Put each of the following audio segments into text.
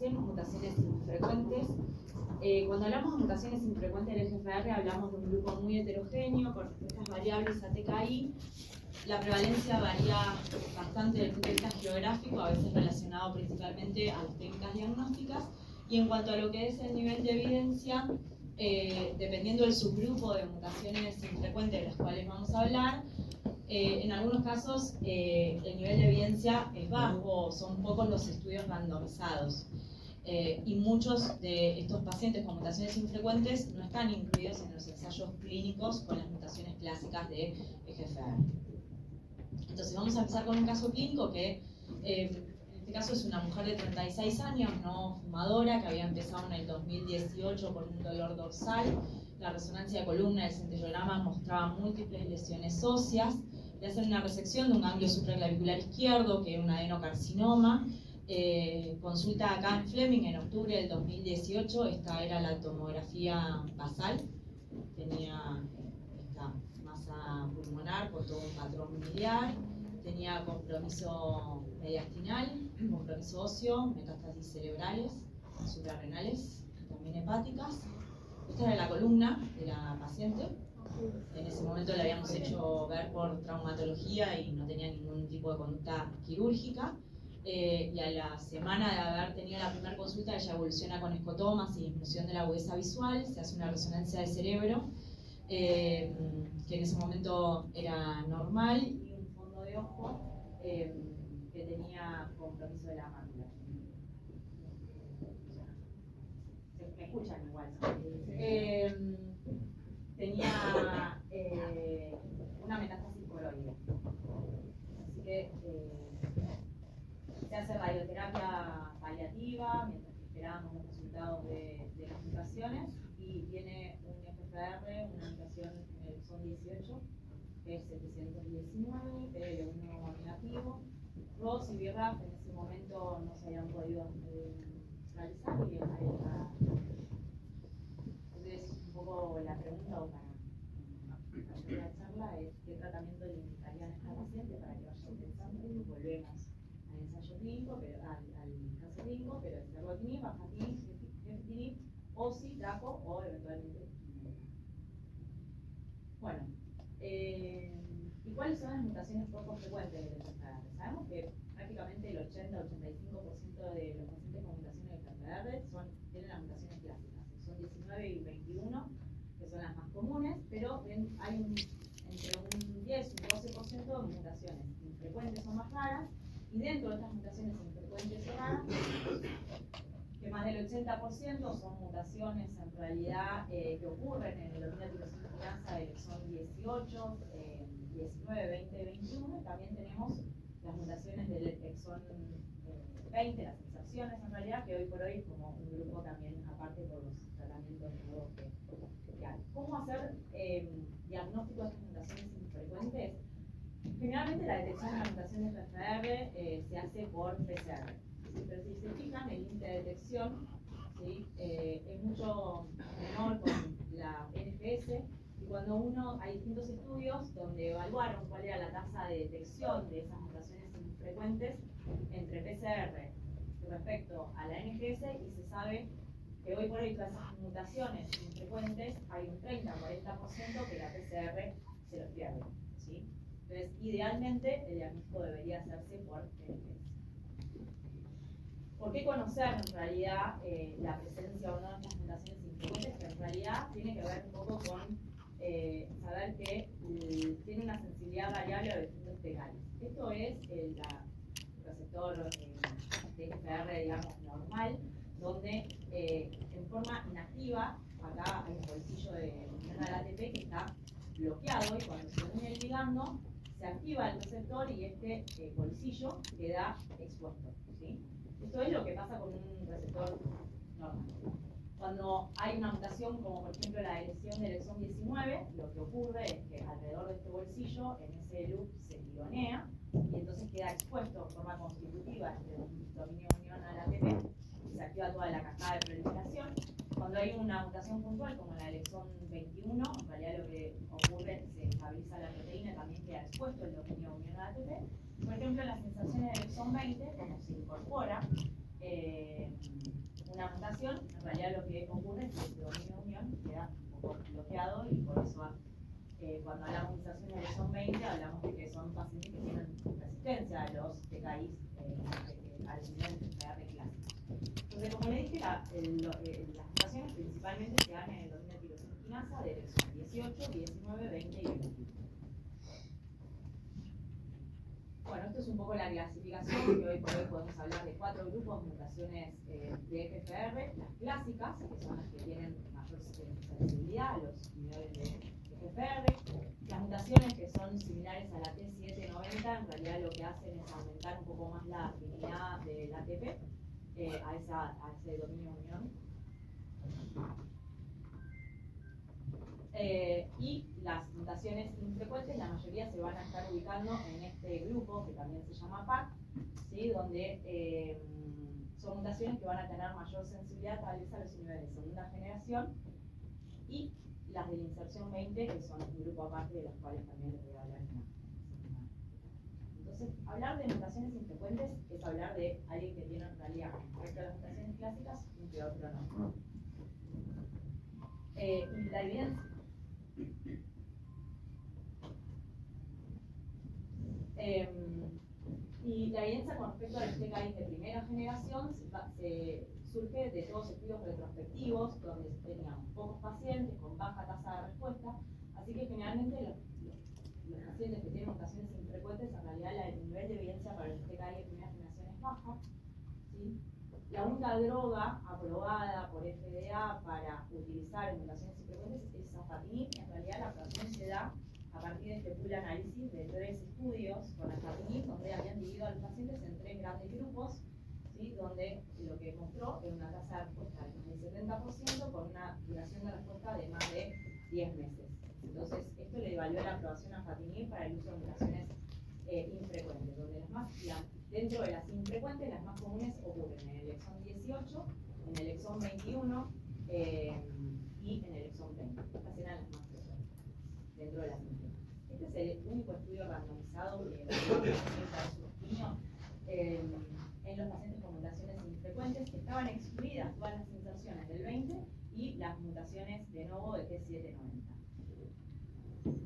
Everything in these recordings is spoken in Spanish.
en mutaciones infrecuentes. Cuando hablamos de mutaciones infrecuentes del FFR, hablamos de un grupo muy heterogéneo con estas variables ATKI. La prevalencia varía bastante desde el punto de vista geográfico, a veces relacionado principalmente a las técnicas diagnósticas. Y en cuanto a lo que es el nivel de evidencia, dependiendo del subgrupo de mutaciones infrecuentes de las cuales vamos a hablar, en algunos casos el nivel de evidencia es bajo, son pocos los estudios randomizados. Y muchos de estos pacientes con mutaciones infrecuentes no están incluidos en los ensayos clínicos con las mutaciones clásicas de EGFR. Entonces vamos a empezar con un caso clínico que en este caso es una mujer de 36 años, no fumadora, que había empezado en el 2018 con un dolor dorsal. La resonancia de columna del centellograma mostraba múltiples lesiones óseas. Le hacen una resección de un ganglio supraclavicular izquierdo, que era un adenocarcinoma. Consulta acá en Fleming en octubre del 2018. Esta era la tomografía basal. Tenía esta masa pulmonar con todo un patrón miliar. Tenía compromiso mediastinal, compromiso óseo, metástasis cerebrales, suprarrenales y también hepáticas. Esta era la columna de la paciente. En ese momento la habíamos hecho ver por traumatología y no tenía ningún tipo de conducta quirúrgica. Y a la semana de haber tenido la primera consulta, ella evoluciona con escotomas y disminución de la agudeza visual. Se hace una resonancia de cerebro, que en ese momento era normal, y un fondo de ojo que tenía compromiso de la mácula. Me escuchan igual. Tenía una metástasis coroidea. Así que se hace radioterapia paliativa mientras que esperábamos los resultados de las mutaciones, y tiene un FFR, una mutación en el exón 18, que es 719, PL1 negativo. ROS y BRAF en ese momento no se habían podido realizar, y ahí está. Entonces, un poco la pregunta o para la charla es: ¿qué tratamiento le indicarían a esta paciente para que vaya pensando? Y volvemos al ensayo clínico, pero al caso clínico, pero es erlotinib, afatinib, gefitinib, OSI, DACO o eventualmente quimio. Bueno, ¿y cuáles son las mutaciones poco frecuentes del FFR? Sabemos que prácticamente el 80-85% de los pacientes con mutaciones de FFR tienen las mutaciones clásicas. Son 19 y 21, que son las más comunes, pero hay entre un 10 y un 12% de mutaciones infrecuentes o más raras, y dentro de estas mutaciones infrecuentes o raras, que más del 80% son mutaciones en realidad que ocurren en el dominio tirosina del exón 18, 19, 20, 21, y también tenemos las mutaciones del exón 20, las inserciones en realidad, que hoy por hoy es como un grupo también aparte por los tratamientos nuevos que hay. ¿Cómo hacer diagnóstico de estas mutaciones infrecuentes? Generalmente la detección de la mutación de FFR se hace por PCR. ¿Sí? Pero si se fijan, el índice de detección, ¿sí? Es mucho menor con la NGS, y cuando hay distintos estudios donde evaluaron cuál era la tasa de detección de esas mutaciones infrecuentes entre PCR respecto a la NGS, y se sabe que hoy por hoy todas esas mutaciones infrecuentes hay un 30-40% que la PCR se los pierde, ¿sí? Entonces, idealmente, el diagnóstico debería hacerse por NGS. ¿Por qué conocer en realidad la presencia o no de estas mutaciones infrecuentes? Que en realidad tiene que ver un poco con saber que tiene una sensibilidad variable a distintos tegales. Esto es el receptor de FFR, digamos, normal, donde en forma inactiva, acá hay un bolsillo de unión al ATP que está bloqueado, y cuando se une el ligando, se activa el receptor y este bolsillo queda expuesto, ¿sí? Esto es lo que pasa con un receptor normal. Cuando hay una mutación, como por ejemplo la lesión del exón 19, lo que ocurre es que alrededor de este bolsillo, en ese loop, se tironea, y entonces queda expuesto en forma constitutiva entre un dominio unión al ATP, y se activa toda la cascada de proliferación. Cuando hay una mutación puntual, como la del exón 21, en realidad lo que ocurre es que se estabiliza la proteína, también queda expuesto el dominio unión al ATP. Por ejemplo, en las sensaciones del exón 20, como se incorpora una mutación, en realidad lo que ocurre es que el dominio de unión queda un poco bloqueado y por eso cuando hablamos de mutaciones de exón 20 hablamos de que son pacientes que tienen resistencia a los TKIs al nivel de enfermedad clásica. Entonces, como le dije, las mutaciones principalmente se dan en el dominio de tirosina quinasa del exón 18, 19, 20 y 21. Bueno, esto es un poco la clasificación, que hoy por hoy podemos hablar de 4 grupos de mutaciones de FFR, las clásicas, que son las que tienen mayor sensibilidad a los niveles de FFR, las mutaciones que son similares a la T790, en realidad lo que hacen es aumentar un poco más la afinidad del ATP a ese dominio de unión. Y las mutaciones infrecuentes, la mayoría se van a estar ubicando en este grupo, que también se llama PAC, ¿sí? Donde son mutaciones que van a tener mayor sensibilidad tal vez a los niveles de segunda generación, y las de la inserción 20, que son un grupo aparte de los cuales también les voy a hablar. Entonces, hablar de mutaciones infrecuentes es hablar de alguien que tiene en realidad respecto a las mutaciones clásicas un que otro no. Y la evidencia. Y la evidencia con respecto a los TKIs de primera generación surge de todos estudios retrospectivos donde teníamos pocos pacientes con baja tasa de respuesta, así que generalmente los pacientes que tienen mutaciones infrecuentes, en realidad el nivel de evidencia para los TKI de primera generación es baja, ¿sí? La única droga aprobada por FDA para utilizar en mutaciones infrecuentes es afatinib. En realidad la aprobación se da a partir de este pool análisis de 3 estudios con afatinib, donde habían dividido a los pacientes en 3 grandes grupos, ¿sí? Donde lo que mostró era una tasa de respuesta del 70% con una duración de respuesta de más de 10 meses. Entonces, esto le valió la aprobación a afatinib para el uso de mutaciones infrecuentes, donde dentro de las infrecuentes, las más comunes ocurren en el exón 18, en el exón 21 y en el exón 20. Estas eran las más frecuentes dentro de las infrecuentes. Este es el único estudio randomizado que en los pacientes con mutaciones infrecuentes. Estaban excluidas todas las inserciones del 20 y las mutaciones de nuevo de T790.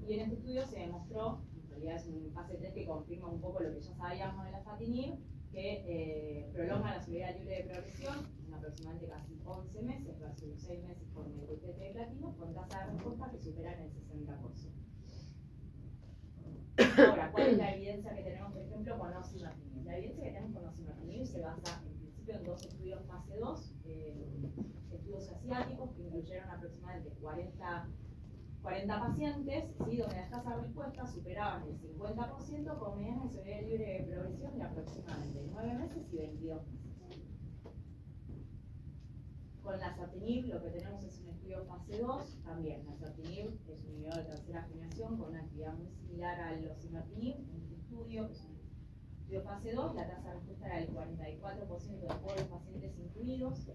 Y en este estudio se demostró, en realidad es un fase 3 que confirma un poco lo que ya sabíamos de la afatinib, que prolonga la sobriedad libre de progresión en aproximadamente casi 11 meses, versus 6 meses con el TT de platino, con tasa de respuesta que superan el 60%. Ahora, ¿cuál es la evidencia que tenemos, por ejemplo, con osimertinib? La evidencia que tenemos con osimertinib se basa en principio en 2 estudios fase 2, estudios asiáticos que incluyeron aproximadamente 40 pacientes, ¿sí? Donde las tasas de respuesta superaban el 50% con mediana de sobriedad libre de progresión de aproximadamente 9 meses y 22 meses. Con la lasatinib lo que tenemos es un estudio fase 2, también lasatinib es un inhibidor de tercera generación con una actividad muy similar al osimertinib. En este estudio, que es un estudio fase 2, la tasa de respuesta era del 44% de todos los pacientes incluidos.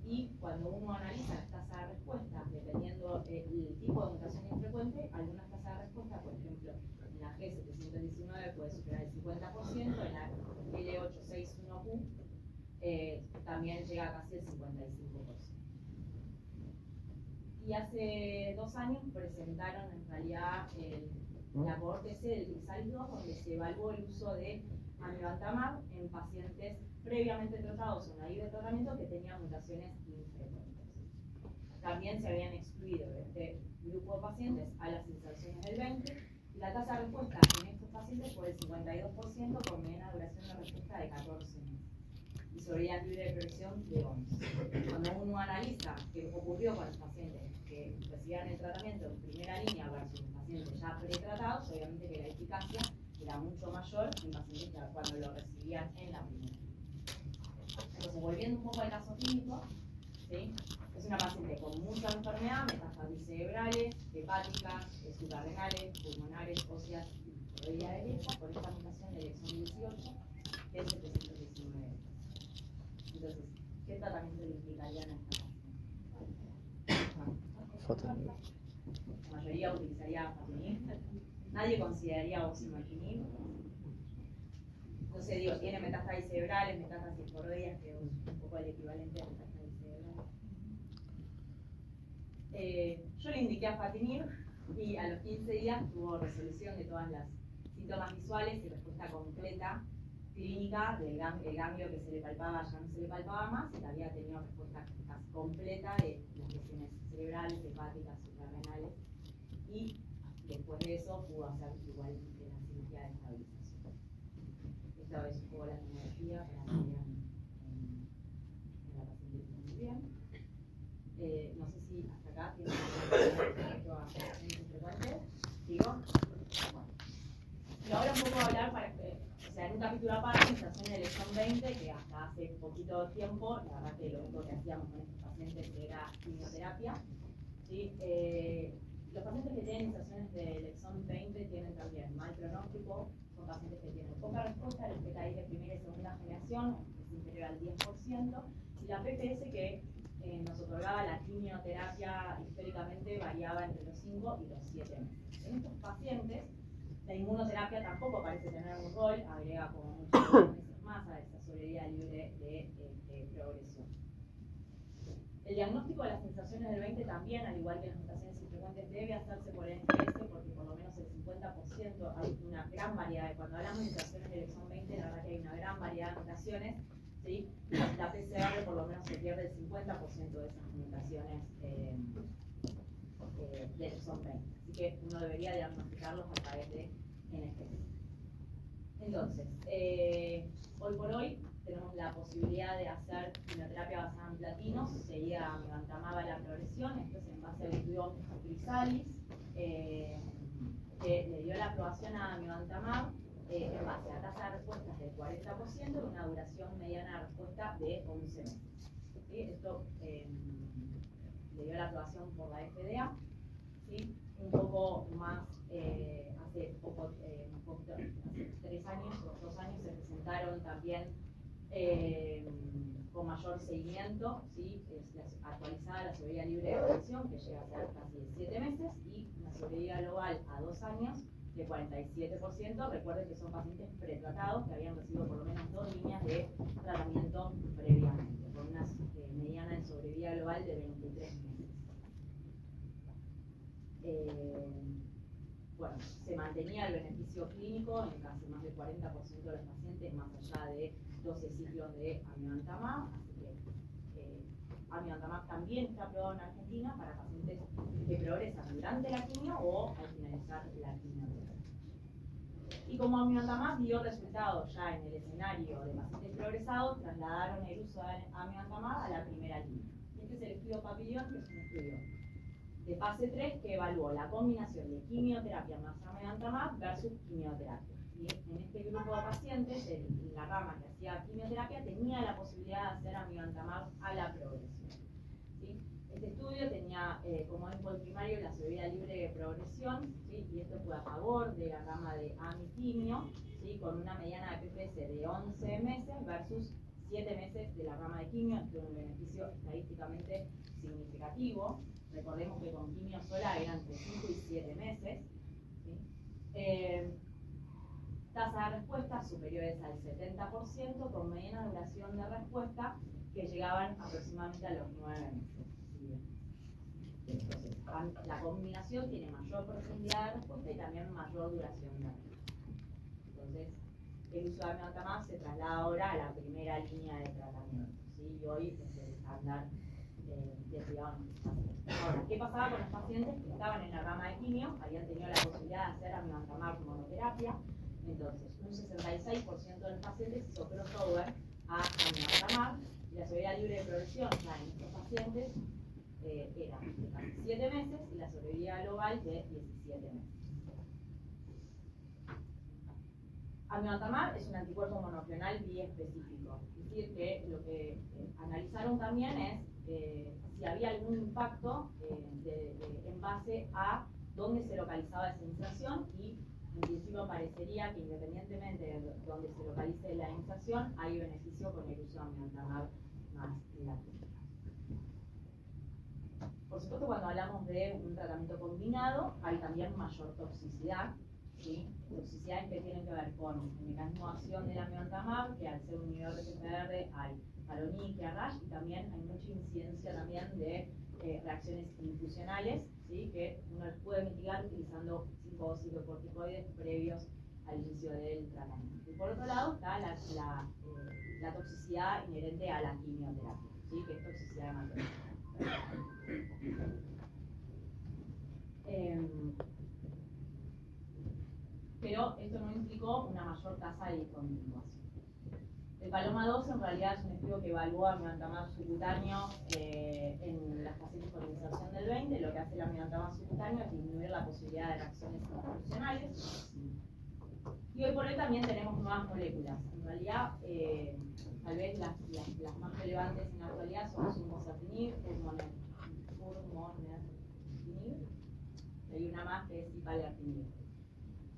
Y cuando uno analiza las tasas de respuesta, dependiendo el tipo de mutación infrecuente, algunas tasas de respuesta, por ejemplo, en la G719 puede superar el 50%, en la L861Q también llega a casi el 55%. Y hace 2 años presentaron en realidad la cohorte C del Crisalis-2, donde se evaluó el uso de amivantamab en pacientes previamente tratados o naive de tratamiento que tenían mutaciones infrecuentes. También se habían excluido de este grupo de pacientes a las inserciones del 20, y la tasa de respuesta en estos pacientes fue del 52% con mediana duración de respuesta de 14 meses y sobriedad libre de progresión de 11. Cuando uno analiza qué ocurrió con los pacientes que recibían el tratamiento en primera línea versus los pacientes ya pretratados, obviamente que la eficacia era mucho mayor en pacientes que cuando lo recibían en la primera. Entonces, volviendo un poco al caso clínico, ¿sí? Es una paciente con mucha enfermedad, metástasis cerebrales, hepáticas, suprarrenales, pulmonares, óseas y rodilla derecha, con esta mutación del exón 18 del 719. Entonces, ¿qué tratamiento le implicarían a esta paciente? La mayoría utilizaría afatinib. Nadie consideraría osimertinib. Entonces, digo, tiene metástasis cerebrales, metástasis por rodillas, que es un poco el equivalente al cerebral. Yo le indiqué a Fatimir y a los 15 días tuvo resolución de todas las síntomas visuales y respuesta completa clínica del ganglio que se le palpaba ya no se le palpaba más y había tenido respuesta casi completa de las lesiones cerebrales, hepáticas, suprarrenales y después de eso pudo hacer igualmente la cirugía de estabilización. Esta vez jugó la tomografía para que vean en la paciente muy bien. No sé si hasta acá tienen respecto a lesiones frecuentes. ¿Sigo? Bueno. Y ahora un poco hablar para que, o sea, en un capítulo aparte, se hace en el exón 20, que hasta hace poquito tiempo, la verdad que lo único que hacíamos con estos pacientes era quimioterapia. ¿Sí? Los pacientes que tienen inserciones del exón 20 tienen también mal pronóstico, son pacientes que tienen poca respuesta, el PKI de primera y segunda generación es inferior al 10%, y la PPS que nos otorgaba la quimioterapia históricamente variaba entre los 5 y los 7 meses. En estos pacientes, la inmunoterapia tampoco parece tener un rol, agrega como muchos meses más a esa sobrevida libre de progresión. El diagnóstico de las sensaciones del 20 también, al igual que las mutaciones infrecuentes, debe hacerse por NGS porque por lo menos el 50% hay una gran variedad. Cuando hablamos de mutaciones del exón 20, la verdad que hay una gran variedad de mutaciones. ¿Sí? La PCR por lo menos se pierde el 50% de esas mutaciones del exón 20. Así que uno debería diagnosticarlos a través de NGS. Entonces, hoy por hoy tenemos la posibilidad de hacer quimioterapia basada en platino, seguida a amivantamab a la progresión. Esto es en base al estudio Chrysalis, que le dio la aprobación a amivantamab en base a tasa de respuestas del 40% y una duración mediana de respuesta de 11 meses. ¿Sí? Esto le dio la aprobación por la FDA. ¿Sí? Un poco más, hace 3 años o 2 años se presentaron también con mayor seguimiento, ¿sí? Actualizada la sobrevida libre de progresión, que llega a ser casi 7 meses, y una sobrevida global a 2 años de 47%. Recuerden que son pacientes pretratados que habían recibido por lo menos 2 líneas de tratamiento previamente, con una mediana de sobrevida global de 23 meses. Bueno, se mantenía el beneficio clínico en casi más del 40% de los pacientes, más allá de 12 ciclos de amivantamab, así que amivantamab también está aprobado en Argentina para pacientes que progresan durante la quimio o al finalizar la quimioterapia. Y como amivantamab dio resultados ya en el escenario de pacientes progresados, trasladaron el uso de amivantamab a la primera línea. Este es el estudio Papillon, que es un estudio de fase 3 que evaluó la combinación de quimioterapia más amivantamab versus quimioterapia. Y en este grupo de pacientes, la rama que hacía quimioterapia tenía la posibilidad de hacer amivantamab a la progresión. ¿Sí? Este estudio tenía como endpoint primario la sobrevida libre de progresión, ¿sí? Y esto fue a favor de la rama de amiquimio, ¿sí? Con una mediana de PPS de 11 meses versus 7 meses de la rama de quimio. Esto es un beneficio estadísticamente significativo. Recordemos que con quimio sola eran entre 5 y 7 meses. ¿Sí? Tasa de respuesta superiores al 70%, con mediana duración de respuesta que llegaban aproximadamente a los 9 meses. ¿Sí? Entonces, la combinación tiene mayor profundidad de respuesta y también mayor duración de respuesta. Entonces, el uso de amivantamab se traslada ahora a la primera línea de tratamiento. ¿Sí? Y hoy es el estándar de cuidado en estos pacientes. Ahora, ¿qué pasaba con los pacientes que estaban en la rama de quimio? Habían tenido la posibilidad de hacer amivantamab monoterapia. Entonces, un 66% de los pacientes hizo crossover a amivantamab y la sobrevida libre de progresión ya en estos pacientes era de casi 7 meses y la sobrevida global de 17 meses. Amivantamab es un anticuerpo monoclonal biespecífico, es decir, que lo que analizaron también es si había algún impacto en base a dónde se localizaba esa inserción, y en principio parecería que independientemente de dónde se localice la inserción, hay beneficio con el uso de amivantamab más la quimio. Por supuesto, cuando hablamos de un tratamiento combinado, hay también mayor toxicidad. ¿Sí? Toxicidades que tienen que ver con el mecanismo de acción del amivantamab, que al ser un inhibidor de GPR hay Faroni que a Rash, y también hay mucha incidencia también de reacciones infusionales, ¿sí? Que uno puede mitigar utilizando 5 o 5 corticoides previos al inicio del tratamiento. Y por otro lado está la toxicidad inherente a la quimioterapia, ¿sí? Que es toxicidad hematológica. Pero esto no implicó una mayor tasa de discontinuación. El Paloma 2 en realidad es un estudio que evalúa amivantamab subcutáneo en las pacientes con iniciación del 20. Lo que hace el amivantamab subcutáneo es disminuir la posibilidad de reacciones infusionales. Y hoy por hoy también tenemos nuevas moléculas. En realidad, tal vez las más relevantes en la actualidad son zumbocertinib, furmonertinib, y una más que es cipalertinib.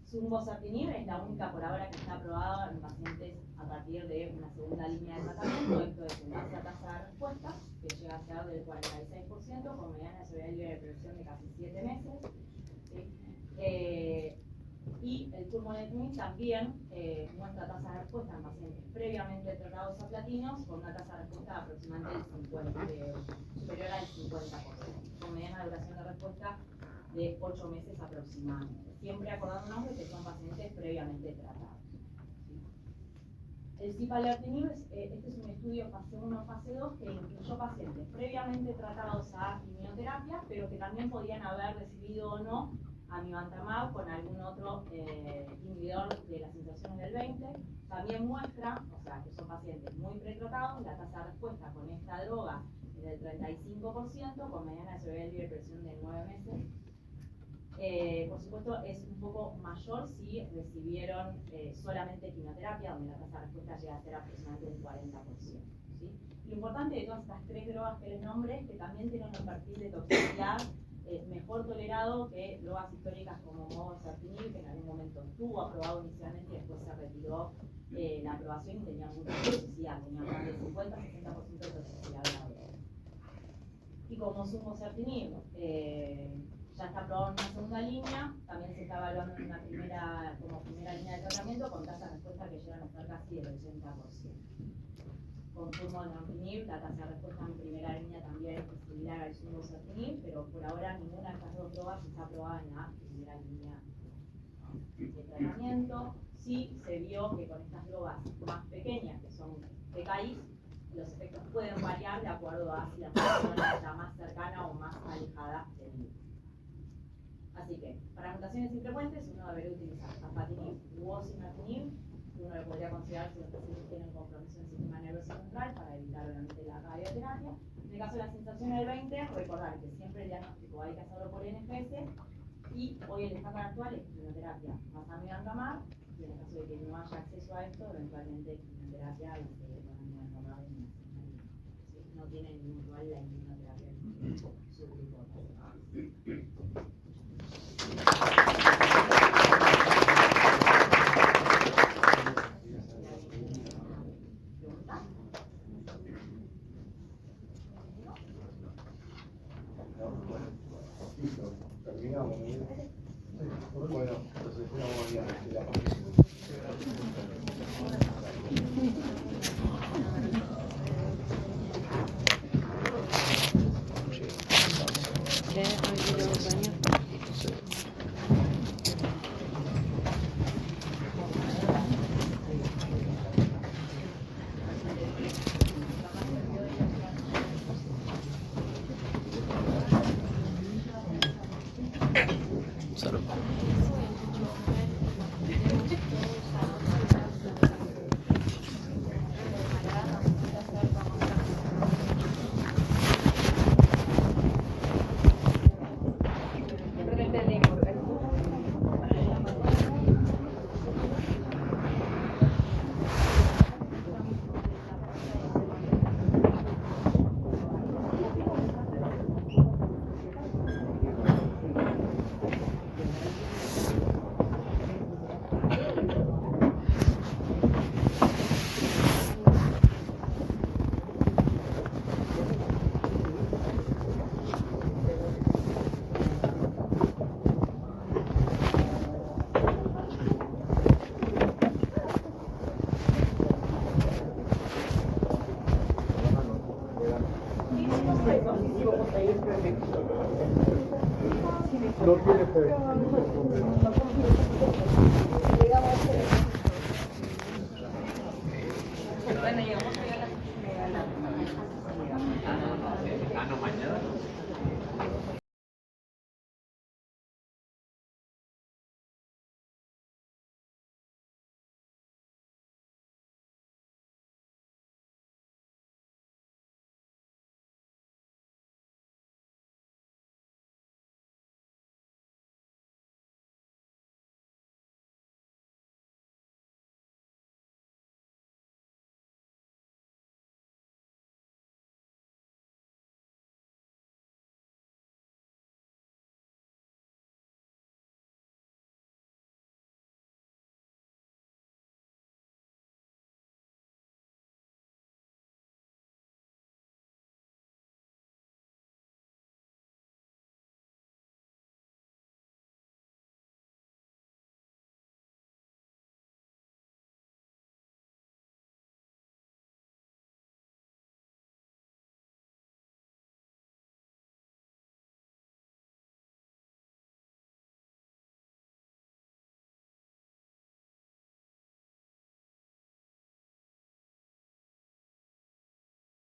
Zumbocertinib es la única por ahora que está aprobada en pacientes a partir de una segunda línea de tratamiento. Esto es una alta tasa de respuesta que llega a ser del 46%, con mediana sobrevida de prevención de casi 7 meses. ¿Sí? Y el furmonertinib también muestra tasa de respuesta en pacientes previamente tratados a platinos con una tasa de respuesta aproximadamente superior al 50%, con mediana duración de respuesta de 8 meses aproximadamente, siempre acordándonos de que son pacientes previamente tratados. El cipalertinib, este es un estudio fase 1, fase 2, que incluyó pacientes previamente tratados a quimioterapia, pero que también podían haber recibido o no amivantamab con algún otro inhibidor de las sensaciones del 20. También muestra, o sea, que son pacientes muy pretratados, la tasa de respuesta con esta droga es del 35%, con mediana sobrevida de presión de 9 meses. Por supuesto, es un poco mayor si recibieron solamente quimioterapia, donde la tasa de respuesta llega a ser aproximadamente del 40%. ¿Sí? Lo importante de todas estas 3 drogas que les nombré es que también tienen un perfil de toxicidad mejor tolerado que drogas históricas como mobocertinib, que en algún momento estuvo aprobado inicialmente y después se retiró la aprobación y tenía mucha toxicidad, tenía más del 50-60% de toxicidad grave. Y como zumbocertinib ya está aprobado en una segunda línea, también se está evaluando en una como primera línea de tratamiento con tasas de respuesta que llegan a estar casi del 80%. Con furmonertinib, la tasa de respuesta en primera línea también es similar al zumbocertinib, pero por ahora ninguna de estas 2 drogas está aprobada en la primera línea de tratamiento. Sí se vio que con estas drogas más pequeñas, que son PKI, los efectos pueden variar de acuerdo a si la población está más cercana o más alejada del mismo. Así que, para mutaciones infrecuentes, uno debería utilizar afatinib u osimertinib. Uno lo podría considerar si los pacientes tienen compromiso en el sistema nervioso central para evitar obviamente la radioterapia. En el caso de la sensación del 20, recordar que siempre el diagnóstico hay que hacerlo por NFS, y hoy el estándar actual es quimioterapia más amivantamab, y en el caso de que no haya acceso a esto, eventualmente quimioterapia y seguir con amivantamab en una segunda línea. ¿Sí? No tiene ningún rol la inmunoterapia en su grupo. Terminamos. Bueno, entonces No tiene fe. Digamos,